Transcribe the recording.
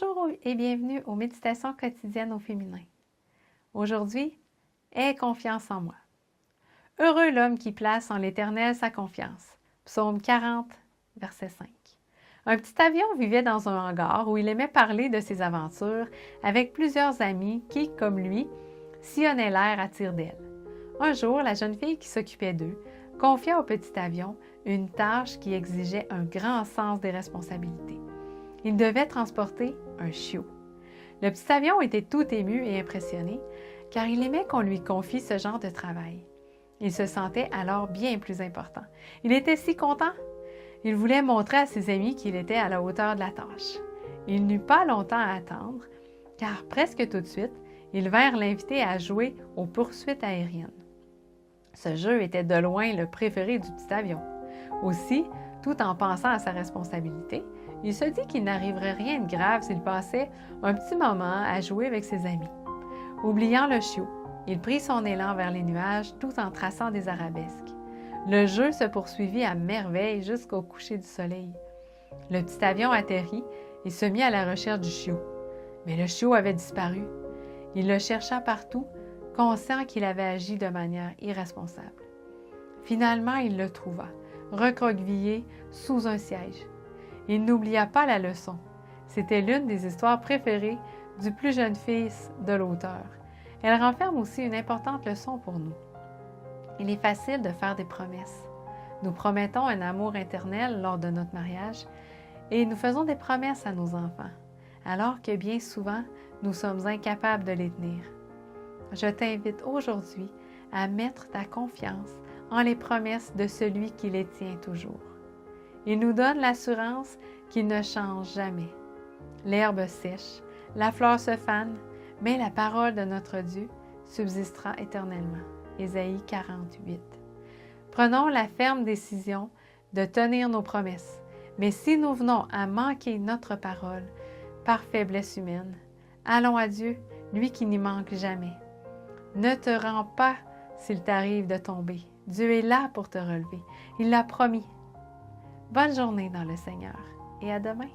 Bonjour et bienvenue aux méditations quotidiennes au féminin. Aujourd'hui, aie confiance en moi. Heureux l'homme qui place en l'Éternel sa confiance. Psaume 40, verset 5. Un petit avion vivait dans un hangar où il aimait parler de ses aventures avec plusieurs amis qui, comme lui, sillonnaient l'air à tire-d'aile. Un jour, la jeune fille qui s'occupait d'eux confia au petit avion une tâche qui exigeait un grand sens des responsabilités. Il devait transporter un chiot. Le petit avion était tout ému et impressionné, car il aimait qu'on lui confie ce genre de travail. Il se sentait alors bien plus important. Il était si content. Il voulait montrer à ses amis qu'il était à la hauteur de la tâche. Il n'eut pas longtemps à attendre, car presque tout de suite, ils vinrent l'inviter à jouer aux poursuites aériennes. Ce jeu était de loin le préféré du petit avion. Aussi, tout en pensant à sa responsabilité, il se dit qu'il n'arriverait rien de grave s'il passait un petit moment à jouer avec ses amis. Oubliant le chiot, il prit son élan vers les nuages tout en traçant des arabesques. Le jeu se poursuivit à merveille jusqu'au coucher du soleil. Le petit avion atterrit et se mit à la recherche du chiot. Mais le chiot avait disparu. Il le chercha partout, conscient qu'il avait agi de manière irresponsable. Finalement, il le trouva, recroquevillé sous un siège. Il n'oublia pas la leçon. C'était l'une des histoires préférées du plus jeune fils de l'auteur. Elle renferme aussi une importante leçon pour nous. Il est facile de faire des promesses. Nous promettons un amour éternel lors de notre mariage et nous faisons des promesses à nos enfants, alors que bien souvent, nous sommes incapables de les tenir. Je t'invite aujourd'hui à mettre ta confiance en les promesses de celui qui les tient toujours. Il nous donne l'assurance qu'il ne change jamais. L'herbe sèche, la fleur se fane, mais la parole de notre Dieu subsistera éternellement. Ésaïe 48. Prenons la ferme décision de tenir nos promesses, mais si nous venons à manquer notre parole par faiblesse humaine, allons à Dieu, lui qui n'y manque jamais. Ne te rends pas s'il t'arrive de tomber. Dieu est là pour te relever. Il l'a promis. Bonne journée dans le Seigneur et à demain.